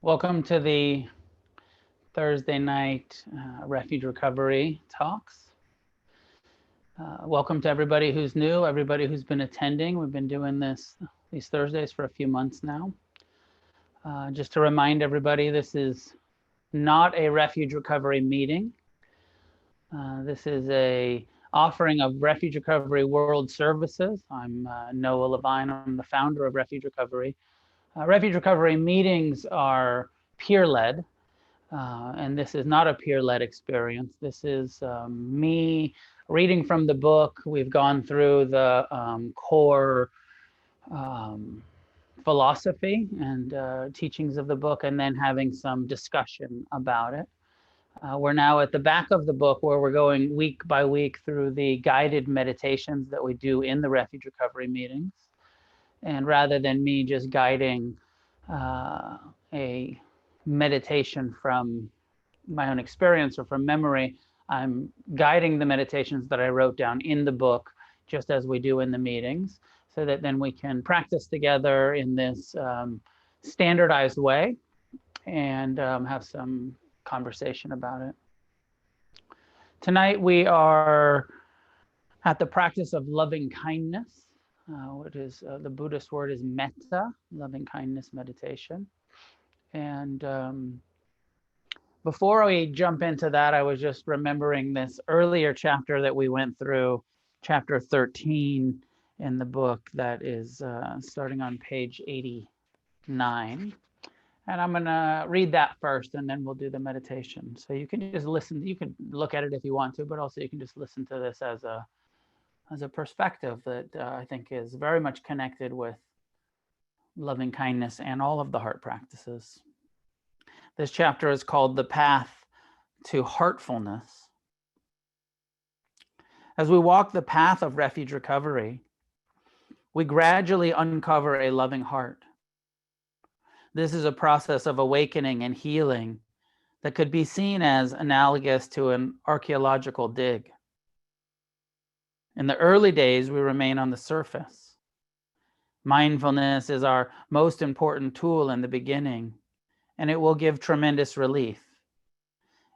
Welcome to the Thursday night Refuge Recovery talks. Welcome to everybody who's new, everybody who's been attending. We've been doing these Thursdays for a few months now. Just to remind everybody, this is not a Refuge Recovery meeting. This is a offering of Refuge Recovery World Services. I'm Noah Levine. I'm the founder of Refuge Recovery. Refuge Recovery meetings are peer-led. And this is not a peer-led experience. This is me reading from the book. We've gone through the core philosophy and teachings of the book, and then having some discussion about it. We're now at the back of the book where we're going week by week through the guided meditations that we do in the Refuge Recovery meetings. And rather than me just guiding a meditation from my own experience or from memory, I'm guiding the meditations that I wrote down in the book, just as we do in the meetings, so that then we can practice together in this standardized way and have some conversation about it. Tonight we are at the practice of loving kindness. What is the Buddhist word is metta, loving kindness meditation. And before we jump into that, I was just remembering this earlier chapter that we went through, chapter 13 in the book that is starting on page 89. And I'm going to read that first, and then we'll do the meditation. So you can just listen. You can look at it if you want to, but also you can just listen to this as a perspective that I think is very much connected with loving kindness and all of the heart practices. This chapter is called The Path to Heartfulness. As we walk the path of refuge recovery, we gradually uncover a loving heart. This is a process of awakening and healing that could be seen as analogous to an archaeological dig. In the early days, we remain on the surface. Mindfulness is our most important tool in the beginning, and it will give tremendous relief.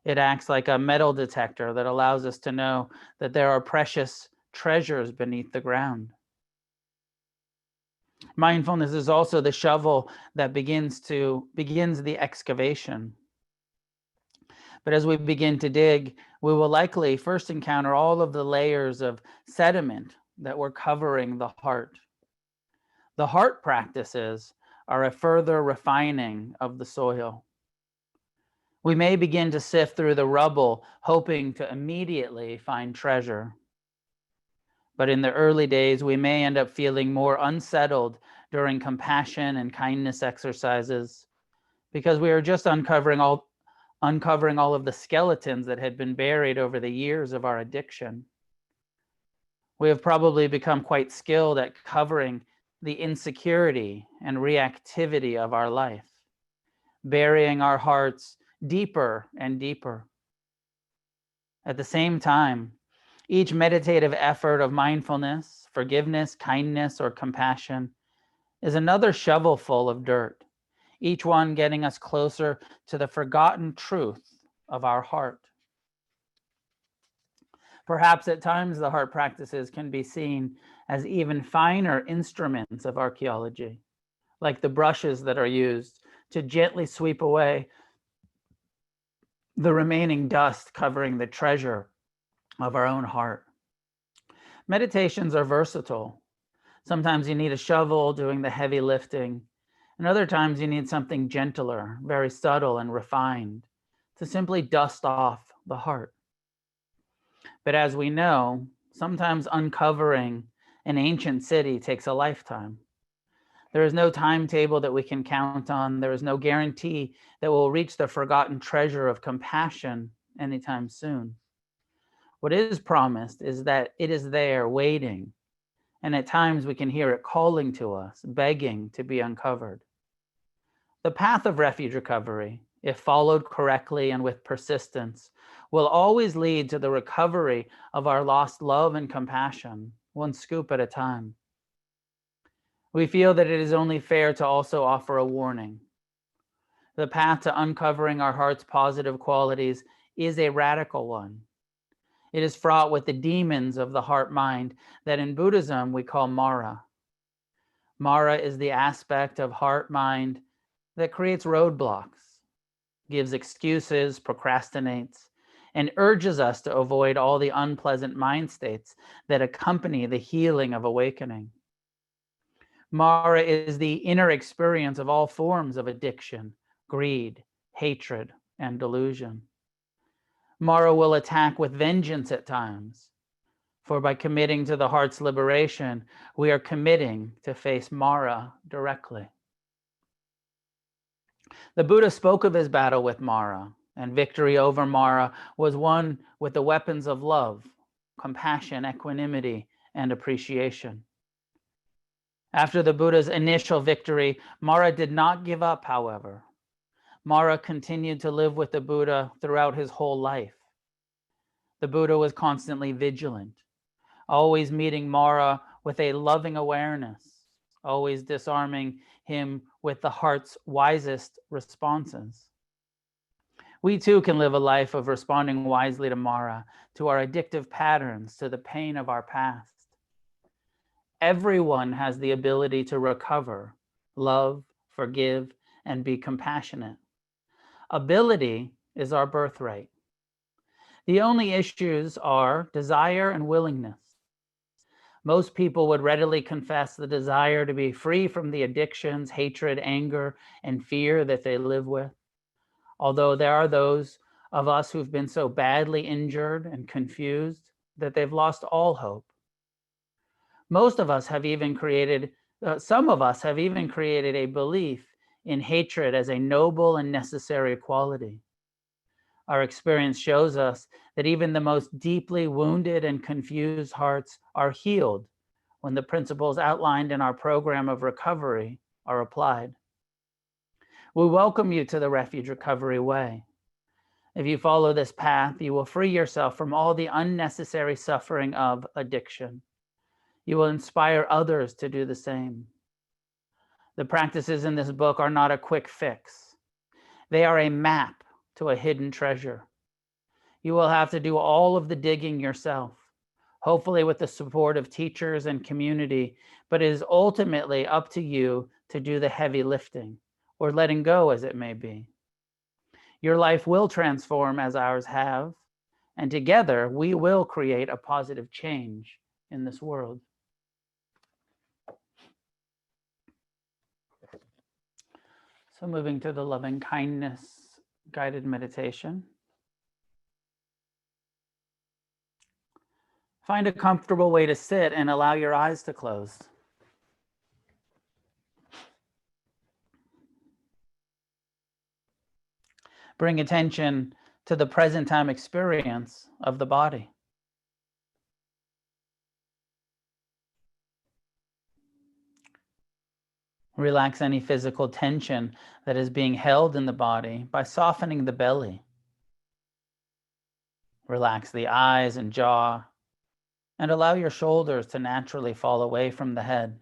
It acts like a metal detector that allows us to know that there are precious treasures beneath the ground. Mindfulness is also the shovel that begins the excavation. But as we begin to dig, we will likely first encounter all of the layers of sediment that were covering the heart. The heart practices are a further refining of the soil. We may begin to sift through the rubble, hoping to immediately find treasure. But in the early days, we may end up feeling more unsettled during compassion and kindness exercises because we are just uncovering all of the skeletons that had been buried over the years of our addiction. We have probably become quite skilled at covering the insecurity and reactivity of our life, burying our hearts deeper and deeper. At the same time, each meditative effort of mindfulness, forgiveness, kindness, or compassion is another shovelful of dirt, each one getting us closer to the forgotten truth of our heart. Perhaps at times the heart practices can be seen as even finer instruments of archaeology, like the brushes that are used to gently sweep away the remaining dust covering the treasure of our own heart. Meditations are versatile. Sometimes you need a shovel doing the heavy lifting, and other times you need something gentler, very subtle and refined, to simply dust off the heart. But as we know, sometimes uncovering an ancient city takes a lifetime. There is no timetable that we can count on. There is no guarantee that we'll reach the forgotten treasure of compassion anytime soon. What is promised is that it is there waiting, and at times we can hear it calling to us, begging to be uncovered. The path of refuge recovery, if followed correctly and with persistence, will always lead to the recovery of our lost love and compassion, one scoop at a time. We feel that it is only fair to also offer a warning. The path to uncovering our heart's positive qualities is a radical one. It is fraught with the demons of the heart-mind that in Buddhism we call Mara. Mara is the aspect of heart-mind that creates roadblocks, gives excuses, procrastinates, and urges us to avoid all the unpleasant mind states that accompany the healing of awakening. Mara is the inner experience of all forms of addiction, greed, hatred, and delusion. Mara will attack with vengeance at times, for by committing to the heart's liberation, we are committing to face Mara directly. The Buddha spoke of his battle with Mara, and victory over Mara was won with the weapons of love, compassion, equanimity, and appreciation. After the Buddha's initial victory, Mara did not give up, however. Mara continued to live with the Buddha throughout his whole life. The Buddha was constantly vigilant, always meeting Mara with a loving awareness, always disarming him with the heart's wisest responses. We too can live a life of responding wisely to Mara, to our addictive patterns, to the pain of our past. Everyone has the ability to recover, love, forgive, and be compassionate. Ability is our birthright. The only issues are desire and willingness. Most people would readily confess the desire to be free from the addictions, hatred, anger, and fear that they live with. Although there are those of us who've been so badly injured and confused that they've lost all hope. Most of us have even created, some of us have even created a belief in hatred as a noble and necessary quality. Our experience shows us that even the most deeply wounded and confused hearts are healed when the principles outlined in our program of recovery are applied. We welcome you to the Refuge Recovery way. If you follow this path, you will free yourself from all the unnecessary suffering of addiction. You will inspire others to do the same. The practices in this book are not a quick fix. They are a map to a hidden treasure. You will have to do all of the digging yourself, hopefully with the support of teachers and community, but it is ultimately up to you to do the heavy lifting, or letting go as it may be. Your life will transform as ours have, and together we will create a positive change in this world. So moving to the loving kindness guided meditation. Find a comfortable way to sit and allow your eyes to close. Bring attention to the present time experience of the body. Relax any physical tension that is being held in the body by softening the belly. Relax the eyes and jaw, and allow your shoulders to naturally fall away from the head.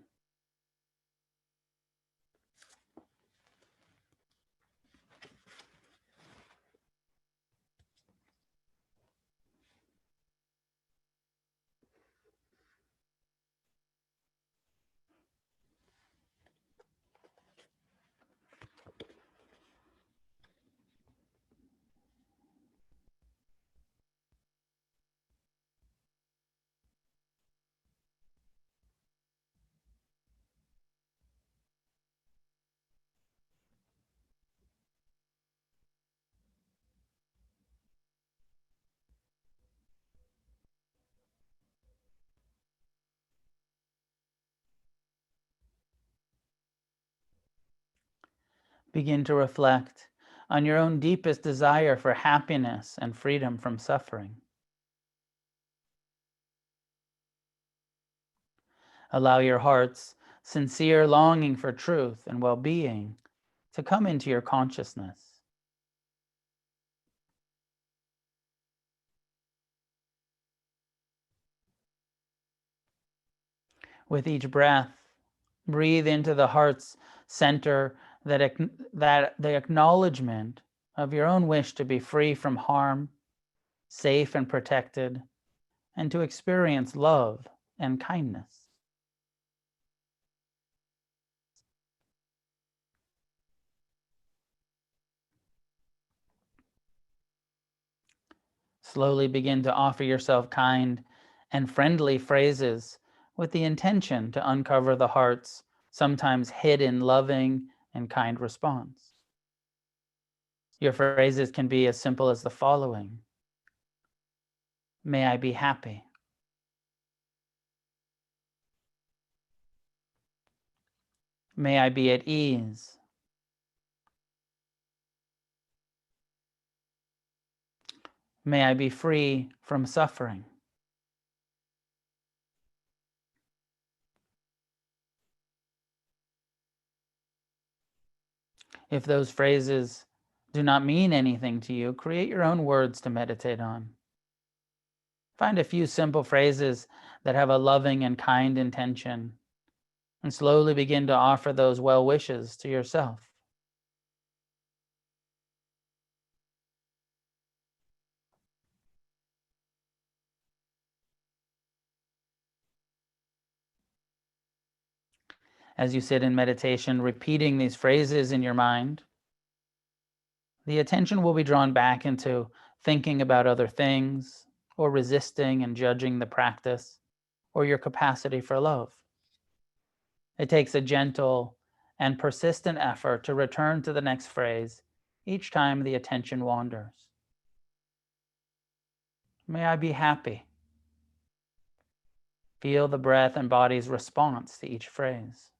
Begin to reflect on your own deepest desire for happiness and freedom from suffering. Allow your heart's sincere longing for truth and well-being to come into your consciousness. With each breath, breathe into the heart's center that the acknowledgement of your own wish to be free from harm, safe and protected, and to experience love and kindness. Slowly begin to offer yourself kind and friendly phrases with the intention to uncover the heart's sometimes hidden loving and kind response. Your phrases can be as simple as the following: May I be happy. May I be at ease. May I be free from suffering. If those phrases do not mean anything to you, create your own words to meditate on. Find a few simple phrases that have a loving and kind intention, and slowly begin to offer those well wishes to yourself. As you sit in meditation, repeating these phrases in your mind, the attention will be drawn back into thinking about other things, or resisting and judging the practice, or your capacity for love. It takes a gentle and persistent effort to return to the next phrase each time the attention wanders. May I be happy. Feel the breath and body's response to each phrase.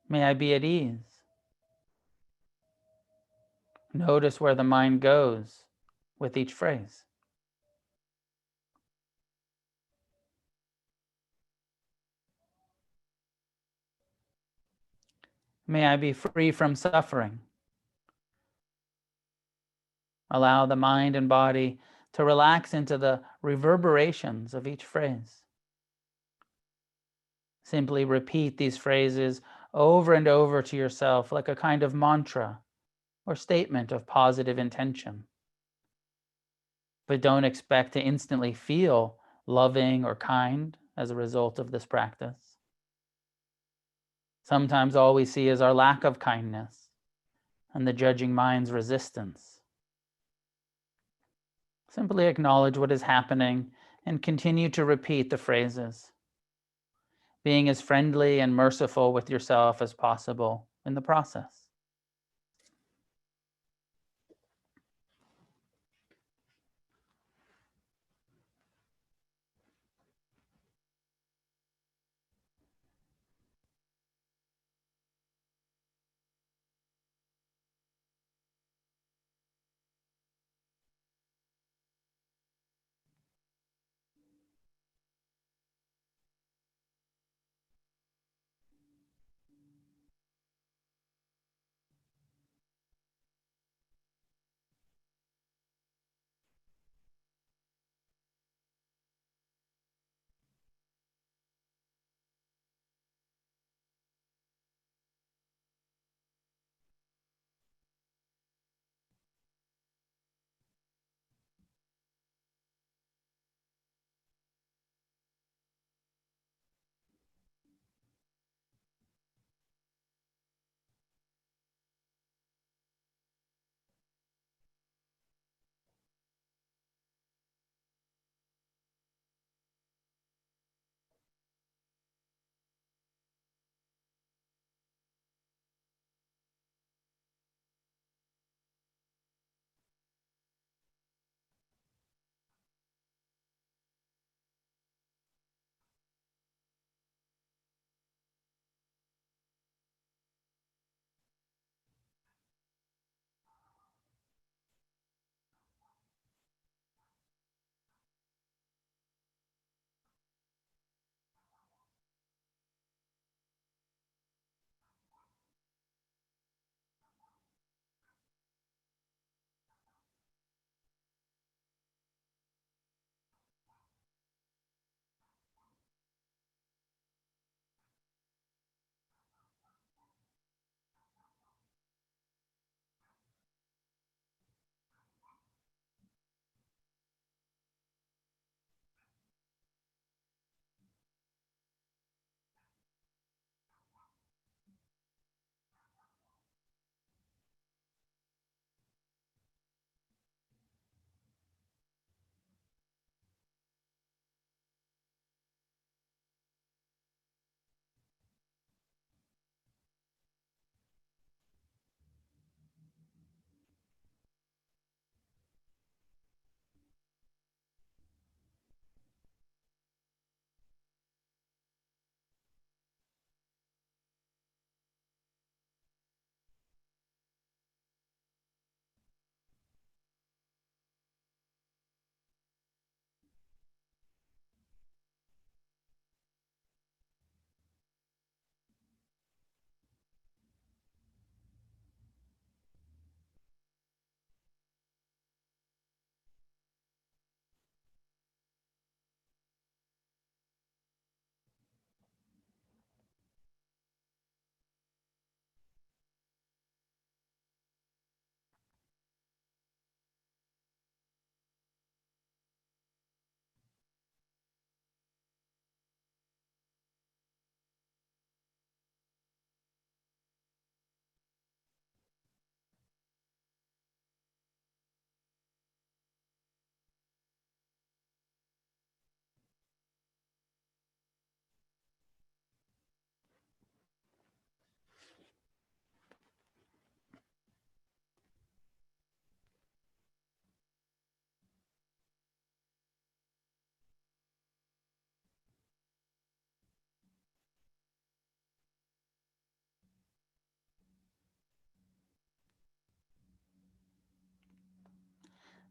May I be at ease. Notice where the mind goes with each phrase. May I be free from suffering. Allow the mind and body to relax into the reverberations of each phrase. Simply repeat these phrases over and over to yourself like a kind of mantra or statement of positive intention. But don't expect to instantly feel loving or kind as a result of this practice. Sometimes all we see is our lack of kindness and the judging mind's resistance. Simply acknowledge what is happening and continue to repeat the phrases, being as friendly and merciful with yourself as possible in the process.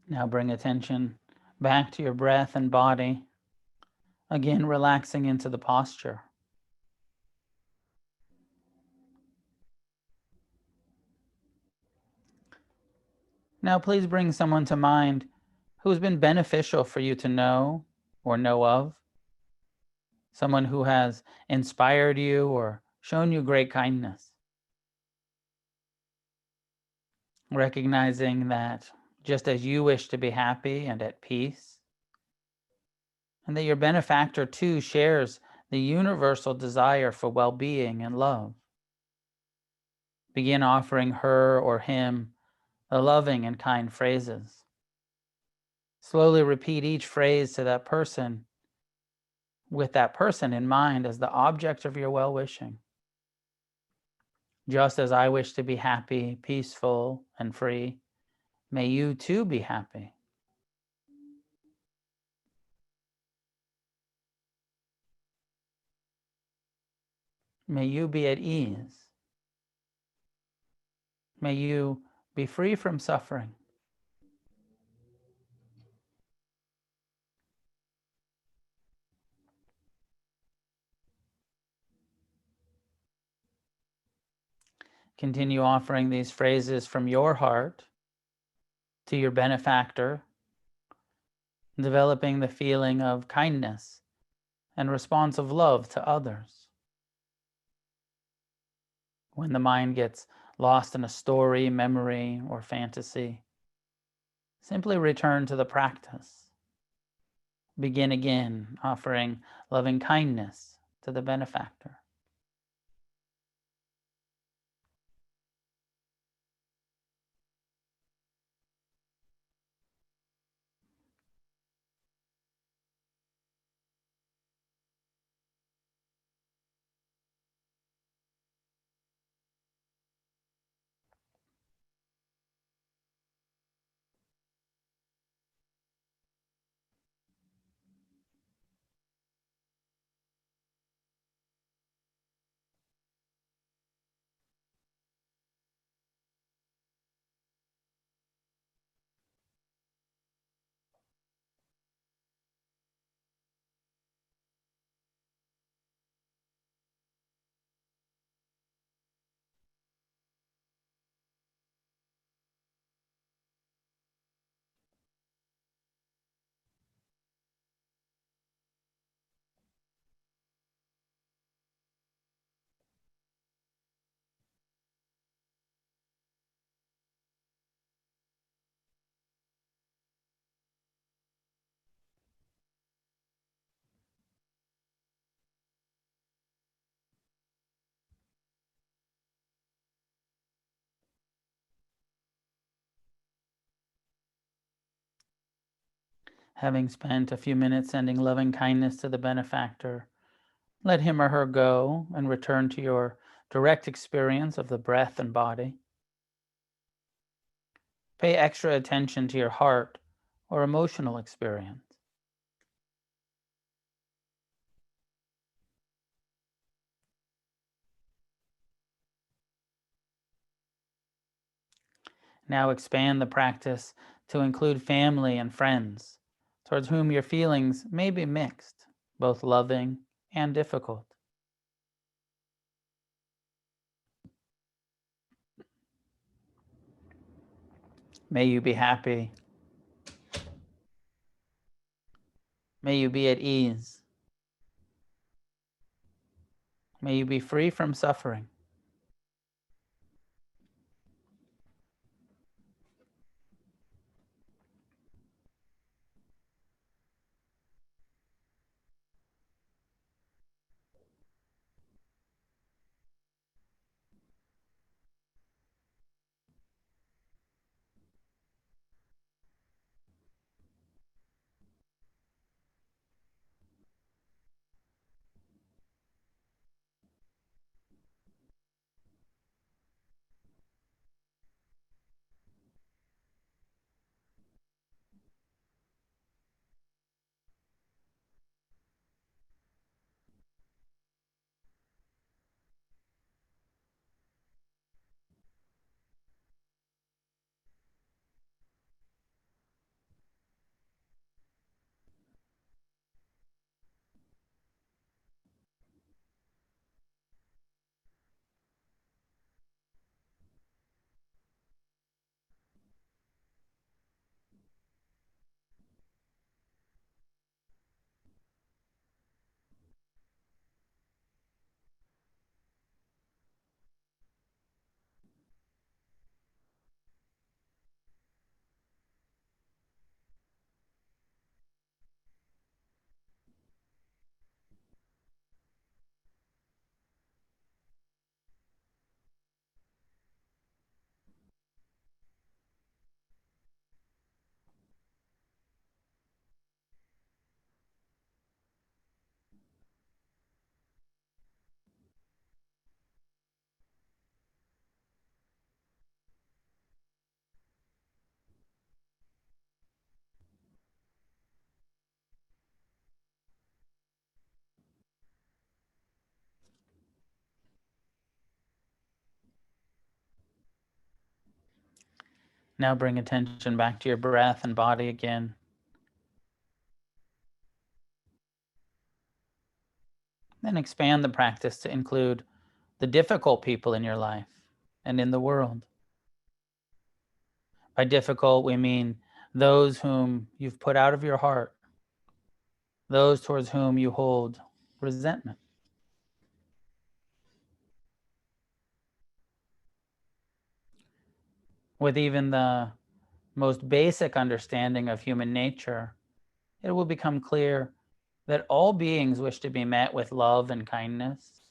Now bring attention back to your breath and body. Again, relaxing into the posture. Now please bring someone to mind who has been beneficial for you to know or know of. Someone who has inspired you or shown you great kindness. Recognizing that just as you wish to be happy and at peace, and that your benefactor too shares the universal desire for well-being and love. Begin offering her or him the loving and kind phrases. Slowly repeat each phrase to that person with that person in mind as the object of your well-wishing. Just as I wish to be happy, peaceful, and free, may you too be happy. May you be at ease. May you be free from suffering. Continue offering these phrases from your heart to your benefactor, developing the feeling of kindness and responsive love to others. When the mind gets lost in a story, memory, or fantasy, simply return to the practice. Begin again, offering loving kindness to the benefactor. Having spent a few minutes sending loving kindness to the benefactor, let him or her go and return to your direct experience of the breath and body. Pay extra attention to your heart or emotional experience. Now expand the practice to include family and friends, towards whom your feelings may be mixed, both loving and difficult. May you be happy. May you be at ease. May you be free from suffering. Now bring attention back to your breath and body again. Then expand the practice to include the difficult people in your life and in the world. By difficult, we mean those whom you've put out of your heart, those towards whom you hold resentment. With even the most basic understanding of human nature, it will become clear that all beings wish to be met with love and kindness.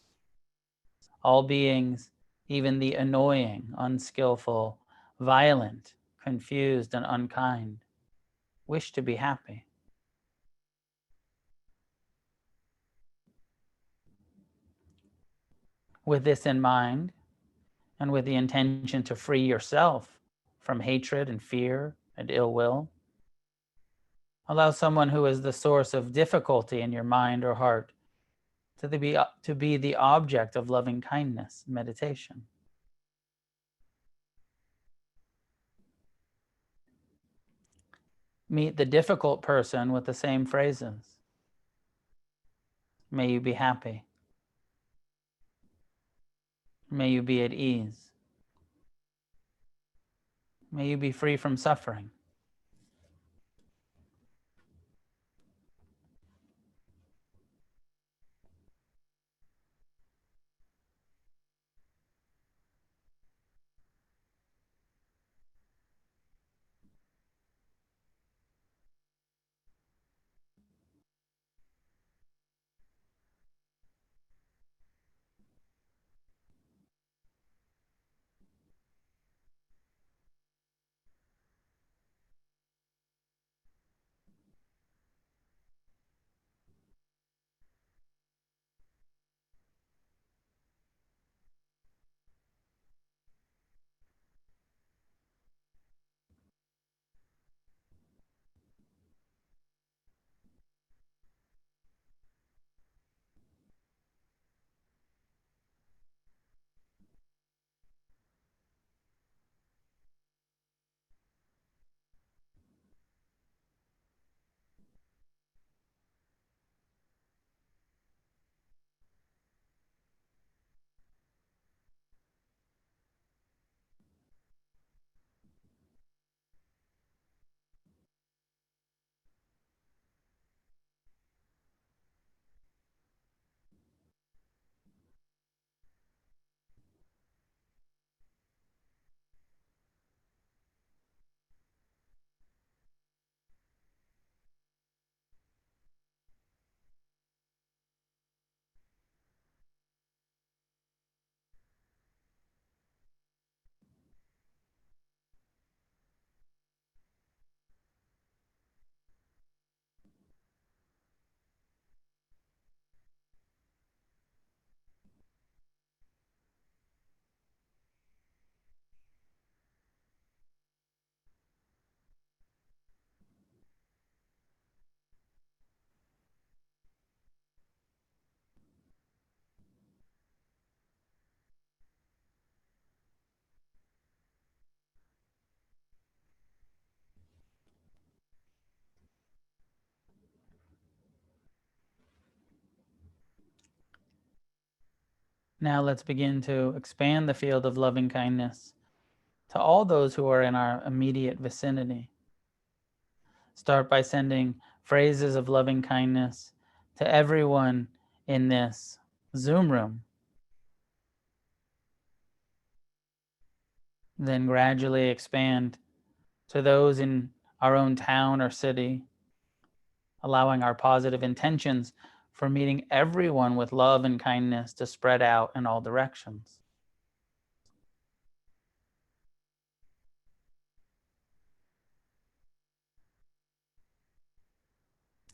All beings, even the annoying, unskillful, violent, confused, and unkind, wish to be happy. With this in mind, and with the intention to free yourself from hatred and fear and ill will, allow someone who is the source of difficulty in your mind or heart to be the object of loving kindness meditation. Meet the difficult person with the same phrases. May you be happy. May you be at ease. May you be free from suffering. Now let's begin to expand the field of loving kindness to all those who are in our immediate vicinity. Start by sending phrases of loving kindness to everyone in this Zoom room. Then gradually expand to those in our own town or city, allowing our positive intentions for meeting everyone with love and kindness to spread out in all directions.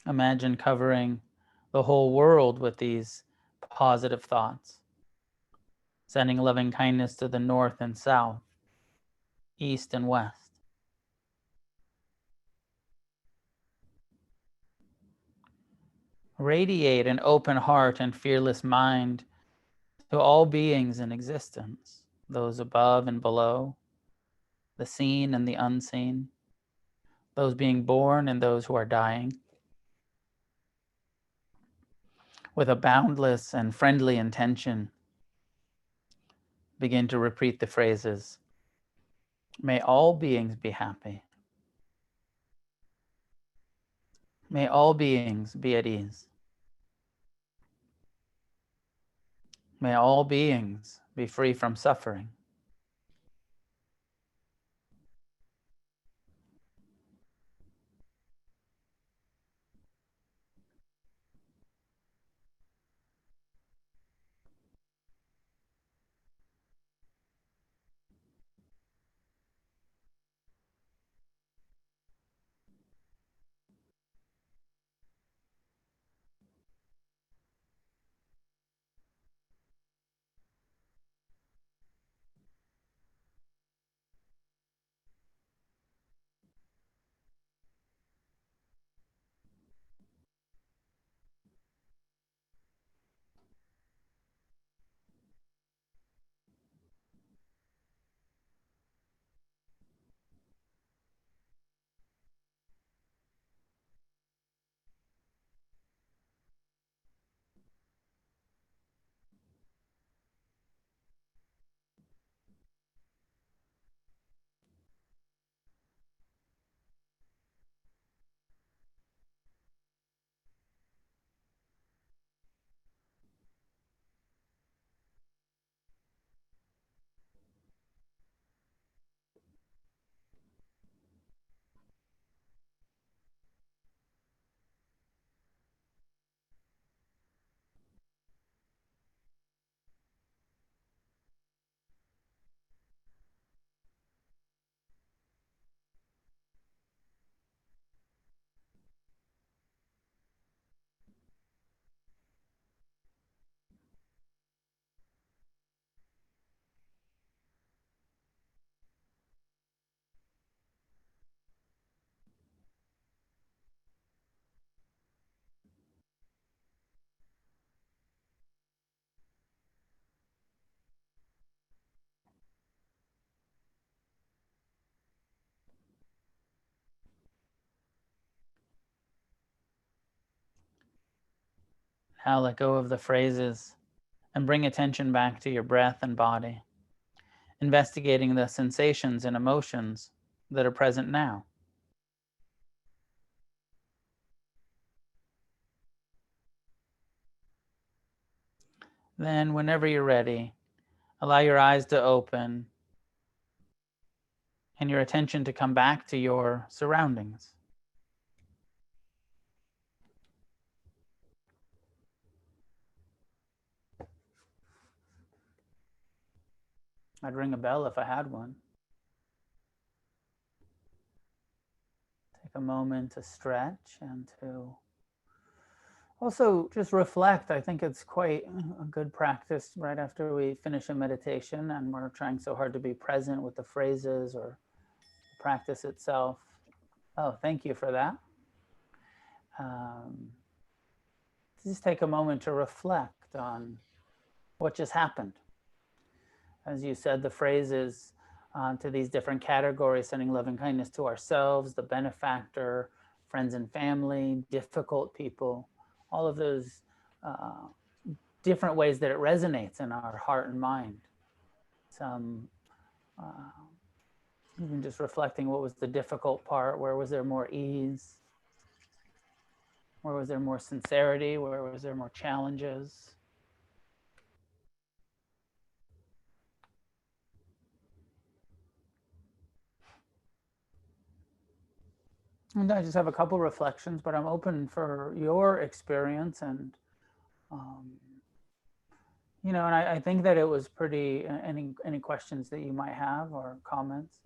Imagine covering the whole world with these positive thoughts, sending loving kindness to the north and south, east and west. Radiate an open heart and fearless mind to all beings in existence, those above and below, the seen and the unseen, those being born and those who are dying. With a boundless and friendly intention, begin to repeat the phrases, may all beings be happy. May all beings be at ease. May all beings be free from suffering. Now let go of the phrases and bring attention back to your breath and body, investigating the sensations and emotions that are present now. Then, whenever you're ready, allow your eyes to open and your attention to come back to your surroundings. I'd ring a bell if I had one. Take a moment to stretch and to also just reflect. I think it's quite a good practice right after we finish a meditation and we're trying so hard to be present with the phrases or the practice itself. Oh, thank you for that. Just take a moment to reflect on what just happened. As you said, the phrases to these different categories, sending love and kindness to ourselves, the benefactor, friends and family, difficult people, all of those different ways that it resonates in our heart and mind. Some even just reflecting what was the difficult part, where was there more ease, where was there more sincerity, where was there more challenges. And I just have a couple reflections, but I'm open for your experience and and I think that it was pretty, any questions that you might have or comments.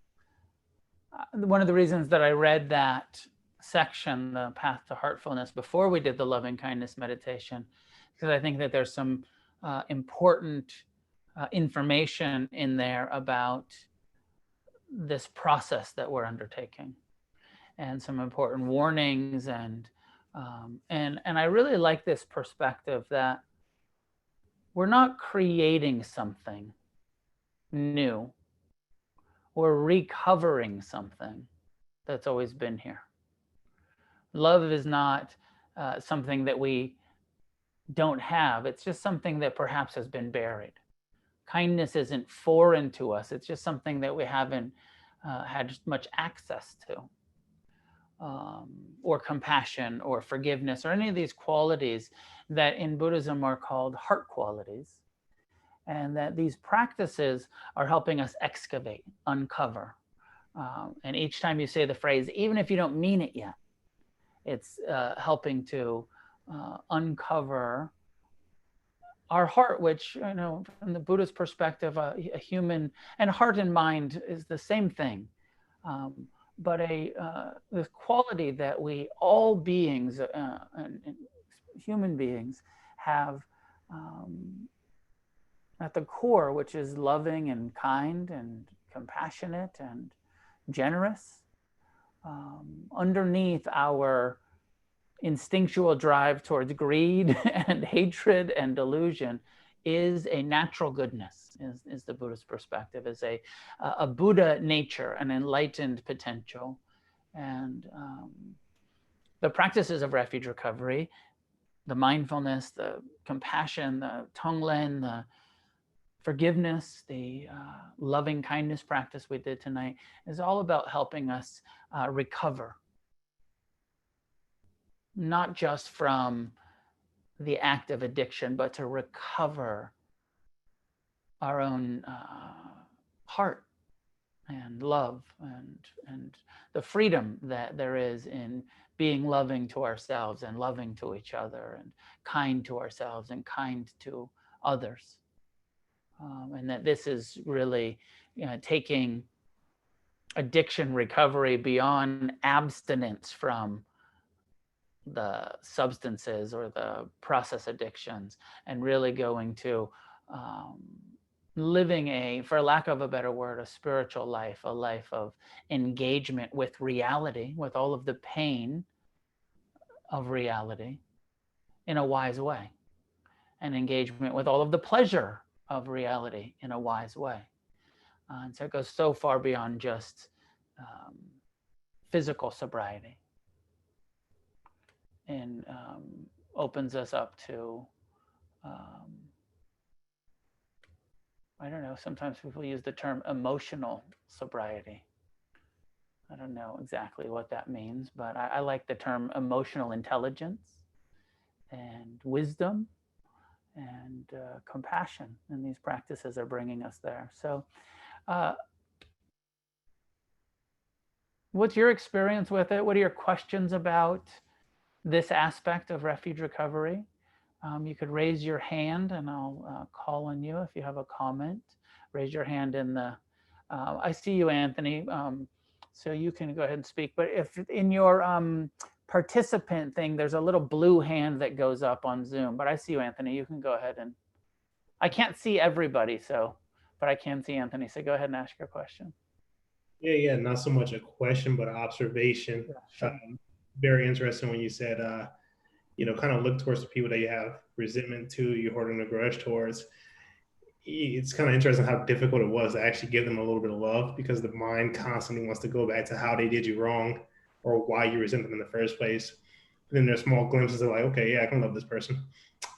One of the reasons that I read that section, the path to heartfulness, before we did the loving kindness meditation, because I think that there's some important information in there about this process that we're undertaking, and some important warnings, and I really like this perspective that we're not creating something new. We're recovering something that's always been here. Love is not something that we don't have. It's just something that perhaps has been buried. Kindness isn't foreign to us. It's just something that we haven't had much access to. Or compassion or forgiveness or any of these qualities that in Buddhism are called heart qualities. And that these practices are helping us excavate, uncover. And each time you say the phrase, even if you don't mean it yet, it's helping to uncover our heart, which, you know, from the Buddhist perspective, a human, and heart and mind is the same thing. But this quality that we all beings, and human beings, have at the core, which is loving and kind and compassionate and generous. Underneath our instinctual drive towards greed and hatred and delusion is a natural goodness, is the Buddhist perspective, is a Buddha nature, an enlightened potential. And the practices of refuge recovery, the mindfulness, the compassion, the tonglen, the forgiveness, the loving kindness practice we did tonight, is all about helping us recover. Not just from the act of addiction, but to recover our own heart and love and the freedom that there is in being loving to ourselves and loving to each other and kind to ourselves and kind to others. And that this is really, you know, taking addiction recovery beyond abstinence from the substances or the process addictions, and really going to living a, for lack of a better word, a spiritual life, a life of engagement with reality, with all of the pain of reality in a wise way, and engagement with all of the pleasure of reality in a wise way. And so it goes so far beyond just physical sobriety, and opens us up to, I don't know, sometimes people use the term emotional sobriety. I don't know exactly what that means, but I like the term emotional intelligence and wisdom and compassion. And these practices are bringing us there. So what's your experience with it? What are your questions about this aspect of refuge recovery? You could raise your hand and I'll call on you if you have a comment. Raise your hand in the, I see you, Anthony, so you can go ahead and speak. But if in your participant thing, there's a little blue hand that goes up on Zoom, but I see you, Anthony, you can go ahead and, I can't see everybody, so, but I can see Anthony, so go ahead and ask your question. Yeah, not so much a question, but an observation. Yeah, sure. Very interesting when you said, kind of look towards the people that you have resentment to, you're holding a grudge towards. It's kind of interesting how difficult it was to actually give them a little bit of love, because the mind constantly wants to go back to how they did you wrong or why you resent them in the first place. And then there's small glimpses of like, okay, yeah, I can love this person.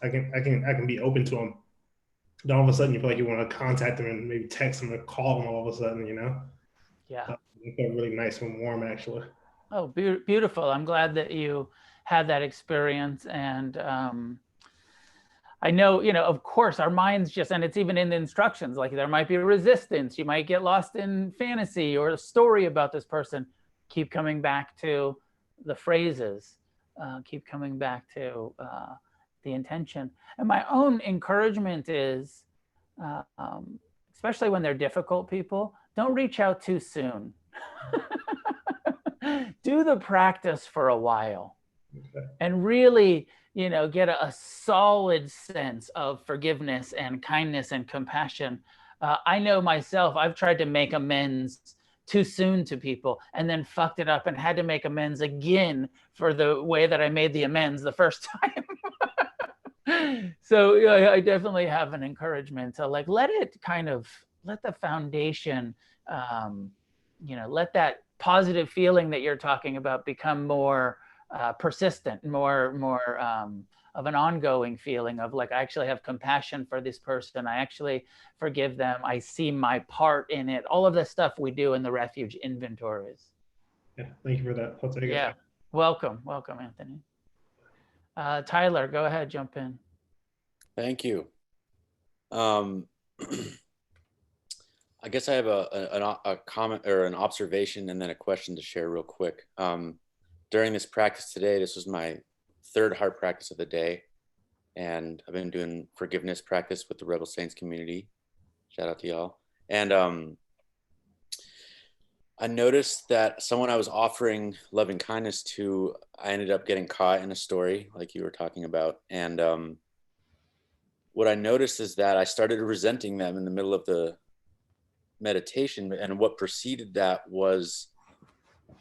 I can be open to them. Then all of a sudden you feel like you want to contact them and maybe text them or call them all of a sudden, Yeah. It felt really nice and warm, actually. Oh, beautiful. I'm glad that you had that experience. And I know, of course, our minds just, and it's even in the instructions, like there might be resistance. You might get lost in fantasy or a story about this person. Keep coming back to the phrases, keep coming back to the intention. And my own encouragement is, especially when they're difficult people, don't reach out too soon. Do the practice for a while. Okay. And really, get a solid sense of forgiveness and kindness and compassion. I know myself, I've tried to make amends too soon to people and then fucked it up and had to make amends again for the way that I made the amends the first time. So I definitely have an encouragement to let the foundation let that positive feeling that you're talking about become more persistent, more of an ongoing feeling of like, I actually have compassion for this person. I actually forgive them. I see my part in it. All of the stuff we do in the refuge inventories. Yeah, thank you for that. I'll take it. Yeah, welcome, Anthony. Tyler, go ahead, jump in. Thank you. I guess I have a comment or an observation and then a question to share real quick. During this practice today, this was my third heart practice of the day. And I've been doing forgiveness practice with the Rebel Saints community. Shout out to y'all. And I noticed that someone I was offering loving kindness to, I ended up getting caught in a story like you were talking about. And what I noticed is that I started resenting them in the middle of the meditation, and what preceded that was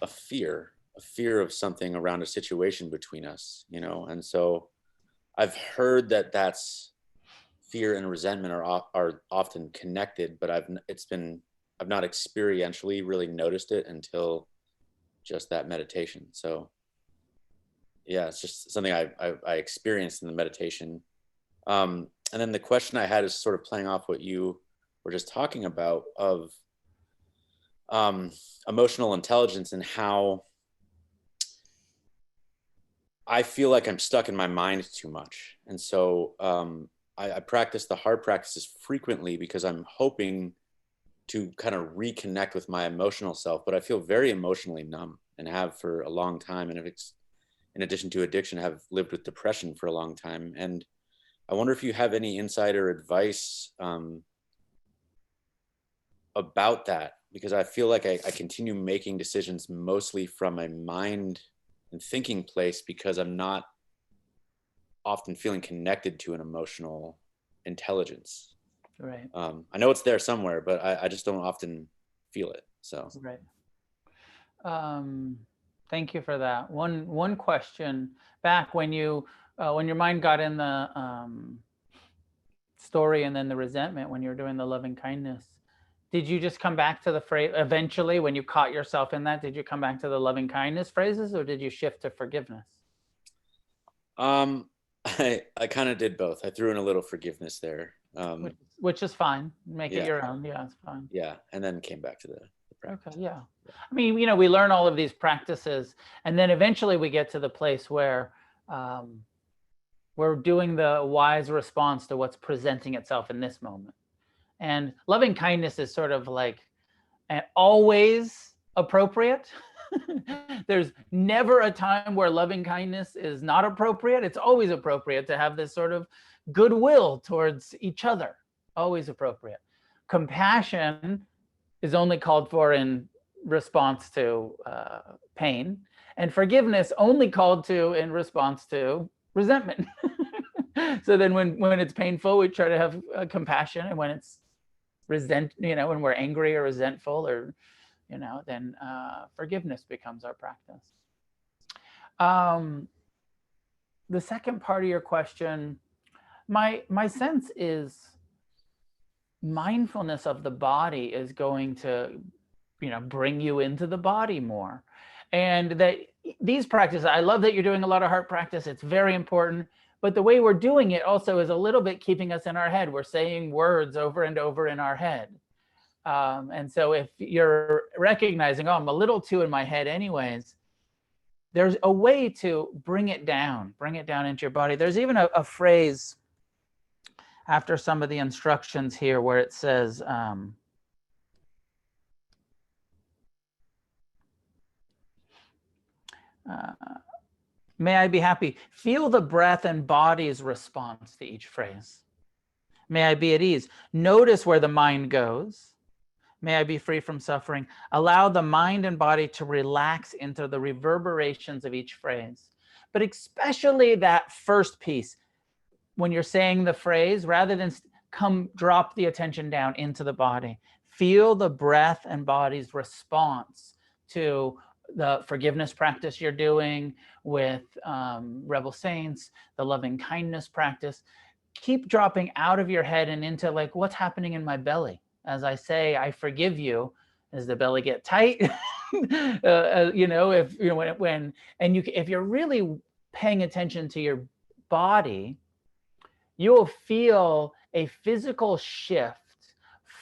a fear of something around a situation between us, and so I've heard that that's fear and resentment are often connected, but I've not experientially really noticed it until just that meditation. So yeah, it's just something I experienced in the meditation. And then the question I had is sort of playing off what you were just talking about of emotional intelligence, and how I feel like I'm stuck in my mind too much. And so I practice the heart practices frequently because I'm hoping to kind of reconnect with my emotional self, but I feel very emotionally numb and have for a long time. And if it's, in addition to addiction, have lived with depression for a long time. And I wonder if you have any insight or advice about that, because I feel like I continue making decisions mostly from a mind and thinking place because I'm not often feeling connected to an emotional intelligence. Right. I know it's there somewhere, but I just don't often feel it. So right. Thank you for that. One question back when your mind got in the story and then the resentment when you were doing the loving kindness, did you just come back to the phrase eventually when you caught yourself in that? Did you come back to the loving kindness phrases, or did you shift to forgiveness? I kind of did both. I threw in a little forgiveness there, which is fine. Make Yeah. it your own. Yeah, it's fine. Yeah, and then came back to the practice. Okay, yeah. I mean, we learn all of these practices, and then eventually we get to the place where we're doing the wise response to what's presenting itself in this moment. And loving kindness is sort of like always appropriate. There's never a time where loving kindness is not appropriate. It's always appropriate to have this sort of goodwill towards each other. Always appropriate. Compassion is only called for in response to pain, and forgiveness only called to in response to resentment. So then when it's painful, we try to have compassion, and when it's when we're angry or resentful, or then forgiveness becomes our practice. The second part of your question, my sense is mindfulness of the body is going to bring you into the body more. And that these practices, I love that you're doing a lot of heart practice. It's very important. But the way we're doing it also is a little bit keeping us in our head. We're saying words over and over in our head. And so if you're recognizing, oh, I'm a little too in my head anyways, there's a way to bring it down into your body. There's even a phrase after some of the instructions here where it says, may I be happy. Feel the breath and body's response to each phrase. May I be at ease. Notice where the mind goes. May I be free from suffering. Allow the mind and body to relax into the reverberations of each phrase. But especially that first piece, when you're saying the phrase, rather than drop the attention down into the body. Feel the breath and body's response to the forgiveness practice you're doing with Rebel Saints, the loving kindness practice. Keep dropping out of your head and into like what's happening in my belly. As I say, I forgive you, Does the belly get tight? You know, if you know when and you if you're really paying attention to your body, you will feel a physical shift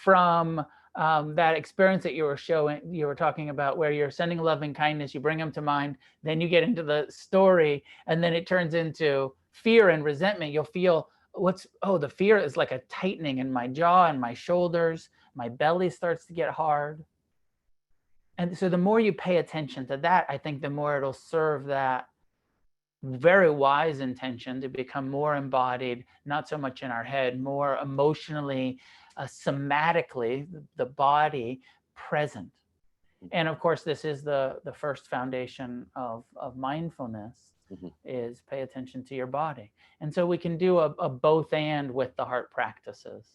from that experience that you were talking about, where you're sending loving kindness, you bring them to mind, then you get into the story, and then it turns into fear and resentment. You'll feel the fear is like a tightening in my jaw and my shoulders, my belly starts to get hard. And so the more you pay attention to that, I think the more it'll serve that very wise intention to become more embodied, not so much in our head, more emotionally, somatically, the body present. And of course, this is the first foundation of mindfulness, is pay attention to your body. And so we can do a both and with the heart practices.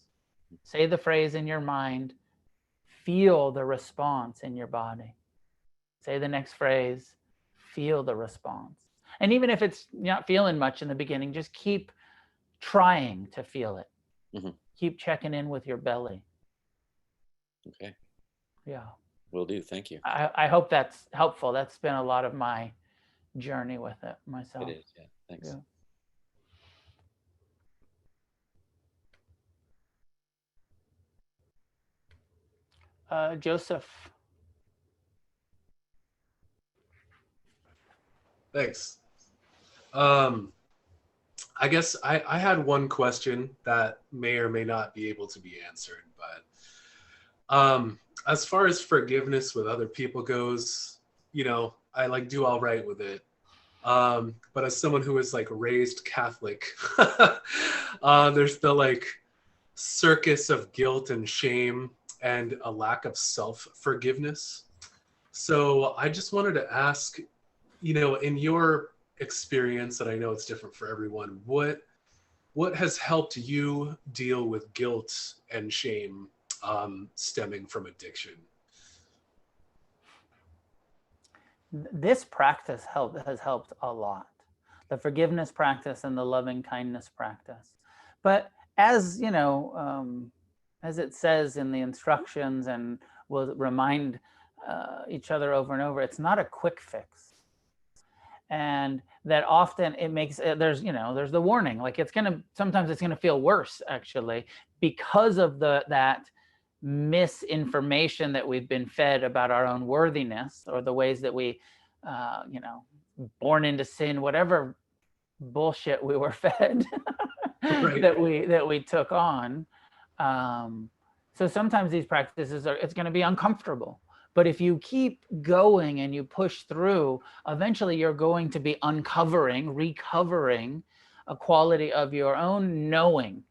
Say the phrase in your mind, feel the response in your body. Say the next phrase, feel the response. And even if it's not feeling much in the beginning, just keep trying to feel it. Keep checking in with your belly. Okay. Yeah. Will do. Thank you. I hope that's helpful. That's been a lot of my journey with it myself. It is. Yeah. Thanks. Yeah. Joseph. Thanks. I guess I had one question that may or may not be able to be answered, but as far as forgiveness with other people goes, you know, I like do all right with it. But as someone who is like raised Catholic, there's the like circus of guilt and shame and a lack of self-forgiveness. So I just wanted to ask, you know, in your experience, and I know it's different for everyone, what has helped you deal with guilt and shame stemming from addiction? This practice has helped a lot. The forgiveness practice and the loving kindness practice. But as you know, as it says in the instructions, and we'll remind each other over and over, it's not a quick fix. And that often it makes, there's the warning, like sometimes it's gonna feel worse actually, because of that misinformation that we've been fed about our own worthiness, or the ways that we, born into sin, whatever bullshit we were fed Right. that we took on. So sometimes these practices it's going to be uncomfortable. But if you keep going and you push through, eventually you're going to be recovering a quality of your own knowing,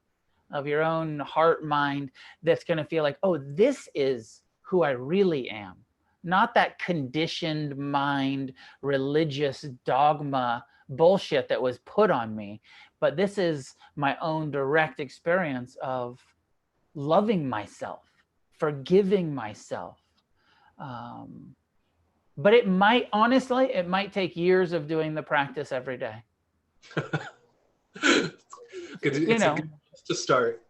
of your own heart, mind, that's going to feel like, oh, this is who I really am. Not that conditioned mind, religious dogma bullshit that was put on me, but this is my own direct experience of loving myself, forgiving myself. But it might take years of doing the practice every day. It's a good place to start.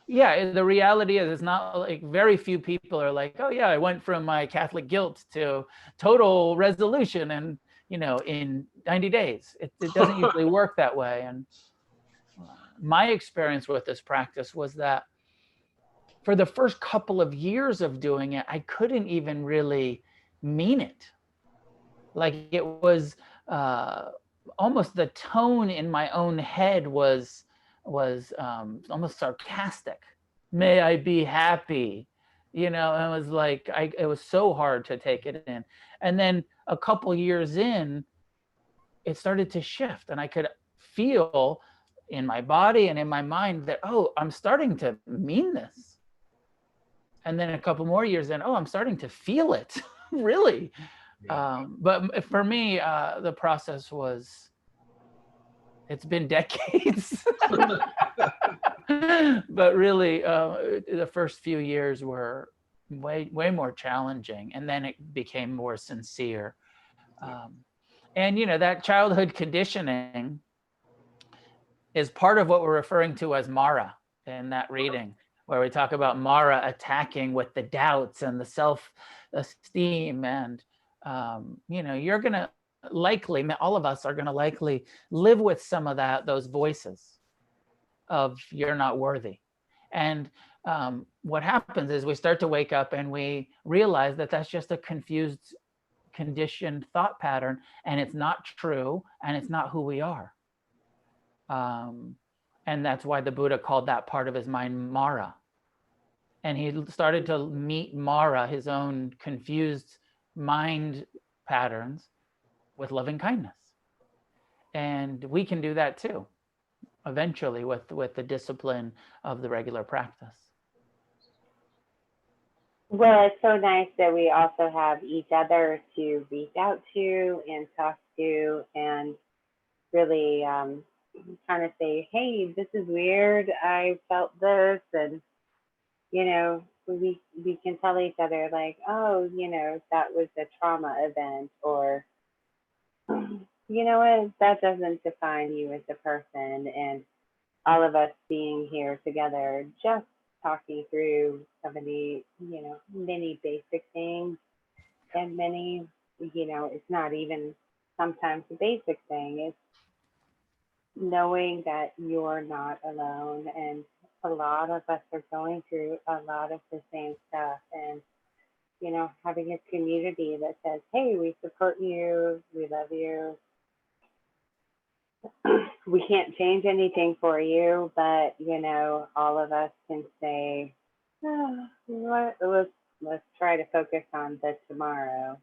Yeah, the reality is, it's not like, very few people are like, oh yeah, I went from my Catholic guilt to total resolution and in 90 days. It doesn't usually work that way. And my experience with this practice was that for the first couple of years of doing it, I couldn't even really mean it. Like, it was almost, the tone in my own head was almost sarcastic. May I be happy, and it was like, it was so hard to take it in. And then a couple years in, it started to shift, and I could feel in my body and in my mind that, oh, I'm starting to mean this. And then a couple more years in, oh, I'm starting to feel it. Really. Yeah. But for me, the process it's been decades. But really, the first few years were way more challenging, and then it became more sincere. And that childhood conditioning is part of what we're referring to as Mara in that reading. where we talk about Mara attacking with the doubts and the self-esteem. And, you're going to likely, all of us are going to likely live with some of those voices of you're not worthy. And what happens is we start to wake up and we realize that that's just a confused, conditioned thought pattern, and it's not true, and it's not who we are. And that's why the Buddha called that part of his mind Mara. And he started to meet Mara, his own confused mind patterns, with loving kindness. And we can do that too, eventually, with the discipline of the regular practice. Well, it's so nice that we also have each other to reach out to and talk to, and really kind of say, hey, this is weird, I felt this, and we can tell each other like, oh, that was a trauma event, or you know what, that doesn't define you as a person. And all of us being here together, just talking through some of the, many basic things, and many, it's not even sometimes a basic thing. It's knowing that you're not alone, and a lot of us are going through a lot of the same stuff, and having a community that says, hey, we support you, we love you. We can't change anything for you, but all of us can say, let's try to focus on the tomorrow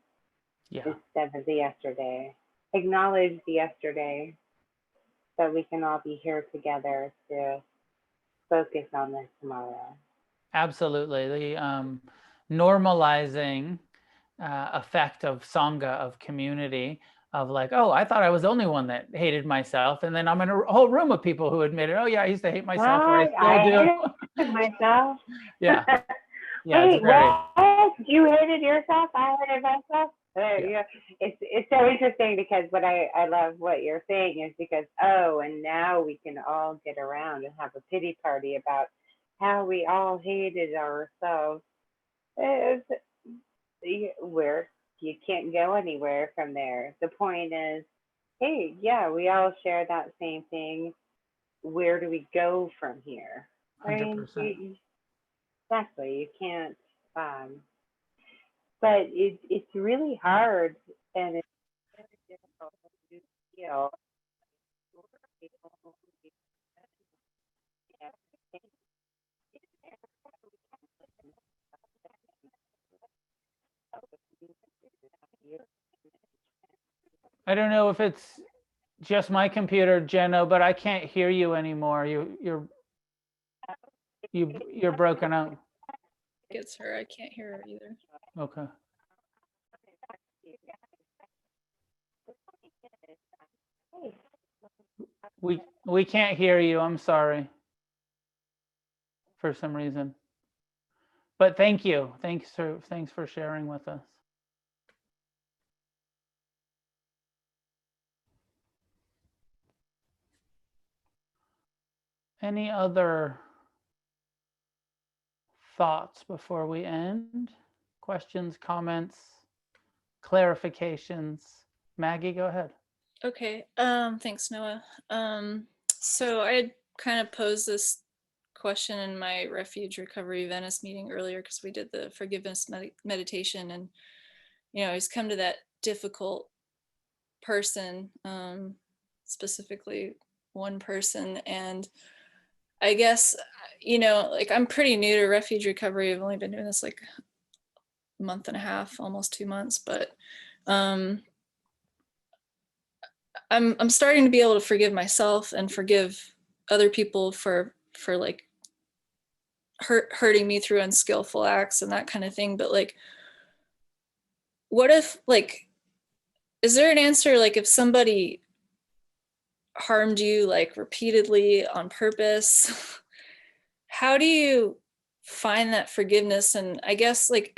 instead of the yesterday. Acknowledge the yesterday, so we can all be here together to focus on this tomorrow. Absolutely. The normalizing effect of Sangha, of community, of like, oh, I thought I was the only one that hated myself. And then I'm in a whole room of people who admitted, oh yeah, I used to hate myself. Or I still do. Hated myself. Yeah. Wait, what? You hated yourself? I hated myself? Yeah. It's so interesting, because what I love what you're saying is because, and now we can all get around and have a pity party about how we all hated ourselves. Where you can't go anywhere from there. The point is, hey, yeah, we all share that same thing. Where do we go from here? 100%. Exactly. You can't. But it's really hard, and it's very difficult to feel. I don't know if it's just my computer, Jenna, but I can't hear you anymore. You're broken up. It's her. I can't hear her either. Okay. We can't hear you. I'm sorry. For some reason. But thank you. Thanks for sharing with us. Any other thoughts before we end? Questions, comments, clarifications? Maggie, go ahead. Okay. Thanks, Noah. So I had kind of posed this question in my Refuge Recovery Venice meeting earlier, because we did the forgiveness meditation, and I was come to that difficult person, specifically one person, and I guess like I'm pretty new to Refuge Recovery. I've only been doing this like a month and a half, almost 2 months, but I'm starting to be able to forgive myself and forgive other people for like hurting me through unskillful acts and that kind of thing. But like, what if, like, is there an answer, like if somebody harmed you like repeatedly on purpose, how do you find that forgiveness? And I guess like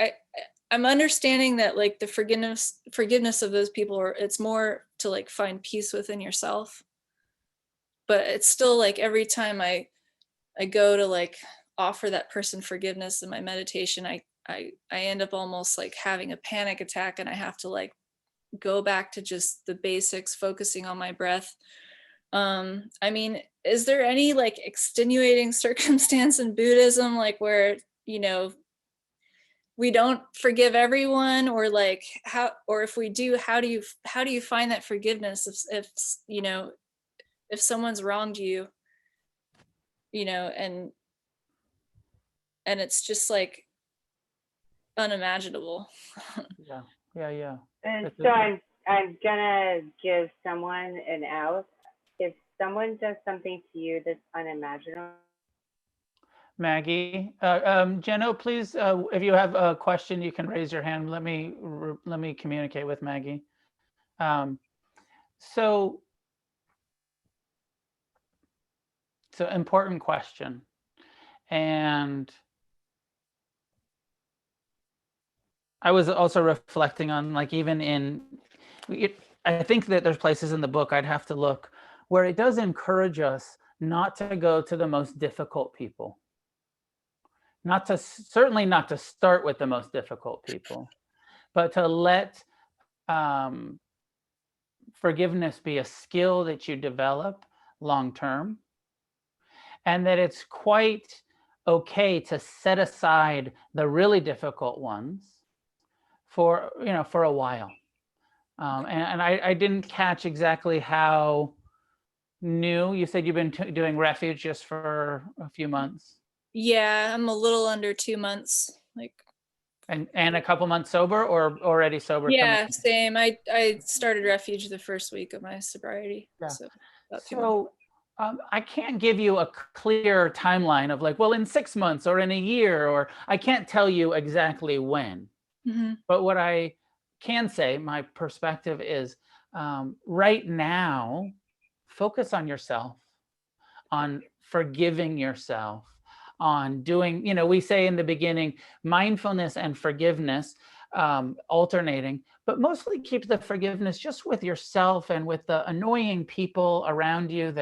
I'm understanding that like the forgiveness of those people, it's more to like find peace within yourself, but it's still like every time I go to like offer that person forgiveness in my meditation, I end up almost like having a panic attack, and I have to like go back to just the basics, focusing on my breath. I mean, is there any like extenuating circumstance in Buddhism, like where, you know, we don't forgive everyone, or like how, or if we do, how do you find that forgiveness if you know, if someone's wronged you, you know, and it's just like unimaginable. Yeah. And That's so a- I'm gonna give someone an out. If someone does something to you that's unimaginable, Maggie, Jenno, please, if you have a question, you can raise your hand. Let me communicate with Maggie. So important question. And I was also reflecting on, like, even I think that there's places in the book, I'd have to look, where it does encourage us not to go to the most difficult people. Certainly not to start with the most difficult people, but to let forgiveness be a skill that you develop long term, and that it's quite okay to set aside the really difficult ones for a while. And I didn't catch exactly how new. You said you've been doing Refuge just for a few months. Yeah, I'm a little under 2 months. Like, and a couple months sober, or already sober? yeah, same. I started Refuge the first week of my sobriety. Yeah. So about 2 months. So I can't give you a clear timeline of like, well, in 6 months or in a year, or I can't tell you exactly when. Mm-hmm. But what I can say, my perspective is, right now, focus on yourself, on forgiving yourself, on doing, we say in the beginning, mindfulness and forgiveness, alternating, but mostly keep the forgiveness just with yourself and with the annoying people around you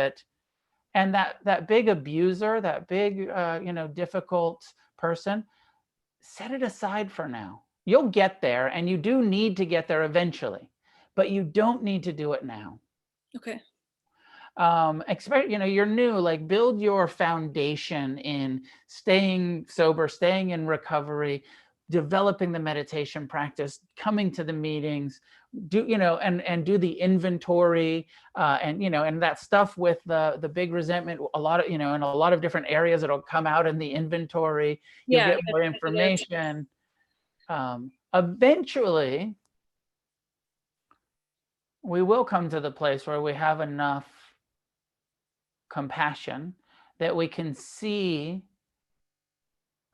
and that big abuser, that big, difficult person, set it aside for now. You'll get there, and you do need to get there eventually, but you don't need to do it now. Okay. Expect, you're new, like build your foundation in staying sober, staying in recovery, developing the meditation practice, coming to the meetings, do and do the inventory, and that stuff with the big resentment, a lot of in a lot of different areas, it'll come out in the inventory. You'll get more information. Eventually we will come to the place where we have enough compassion that we can see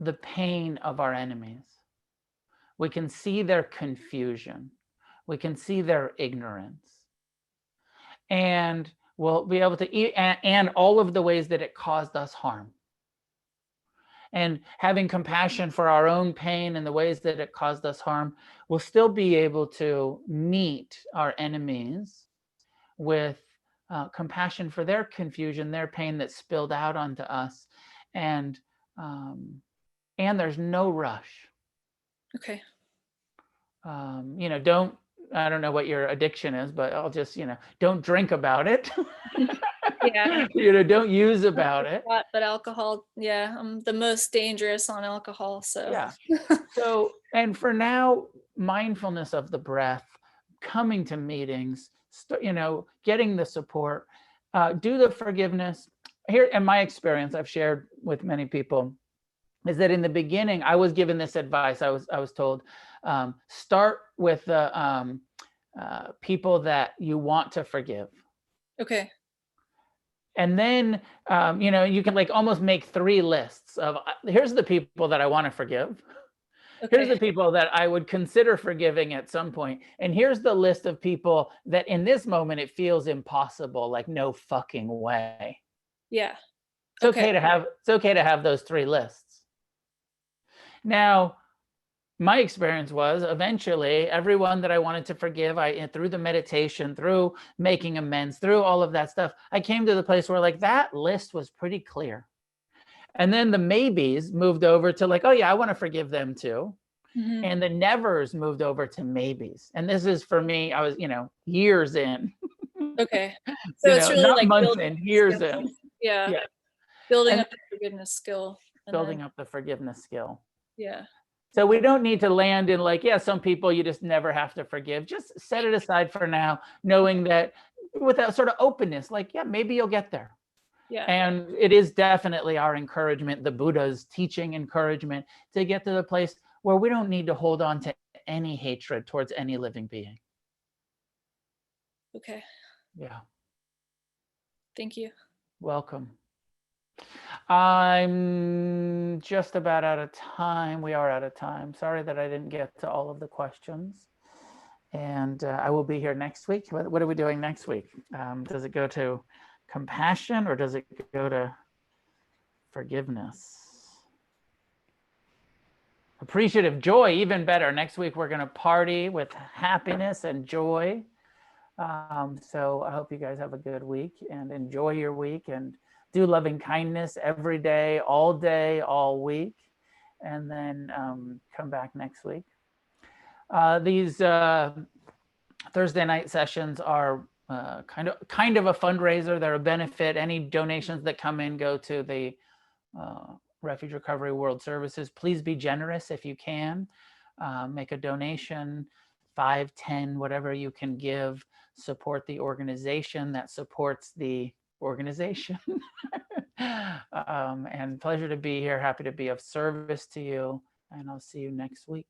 the pain of our enemies. We can see their confusion. We can see their ignorance. And we'll be able to and all of the ways that it caused us harm. And having compassion for our own pain and the ways that it caused us harm, we'll still be able to meet our enemies with compassion for their confusion, their pain that spilled out onto us, and there's no rush. Okay. Don't, I don't know what your addiction is, but I'll just, don't drink about it. Yeah. Don't use about it. But alcohol, yeah, I'm the most dangerous on alcohol. So yeah. So, and for now, mindfulness of the breath, coming to meetings, getting the support, do the forgiveness. Here, in my experience, I've shared with many people, is that in the beginning, I was given this advice. I was told, start with the people that you want to forgive. Okay. And then, you can like almost make 3 lists of, here's the people that I want to forgive. Okay. Here's the people that I would consider forgiving at some point. And here's the list of people that in this moment, it feels impossible, like no fucking way. Yeah. It's okay to have those 3 lists. Now, my experience was eventually everyone that I wanted to forgive, through the meditation, through making amends, through all of that stuff, I came to the place where like that list was pretty clear. And then the maybes moved over to like, oh yeah, I want to forgive them too. Mhm. And the nevers moved over to maybes. And this is for me, I was, years in. Okay. So it's really not like months building in, years skill. in. Yeah. Yeah. Building And up the forgiveness skill. And building then, up the forgiveness skill. yeah. So we don't need to land in like, yeah, some people you just never have to forgive. Just set it aside for now, knowing that with that sort of openness, like, yeah, maybe you'll get there. Yeah. And it is definitely our encouragement, the Buddha's teaching encouragement, to get to the place where we don't need to hold on to any hatred towards any living being. Okay. Yeah. Thank you. Welcome. I'm just about out of time. We are out of time. Sorry that I didn't get to all of the questions. And I will be here next week. What are we doing next week? Does it go to compassion or does it go to forgiveness? Appreciative joy, even better. Next week, we're going to party with happiness and joy. So I hope you guys have a good week and enjoy your week and do loving kindness every day, all week, and then come back next week. These Thursday night sessions are kind of a fundraiser. They're a benefit. Any donations that come in go to the Refuge Recovery World Services. Please be generous if you can. Make a donation, 5, 10, whatever you can give. Support the organization that supports the organization. And pleasure to be here. Happy to be of service to you. And I'll see you next week.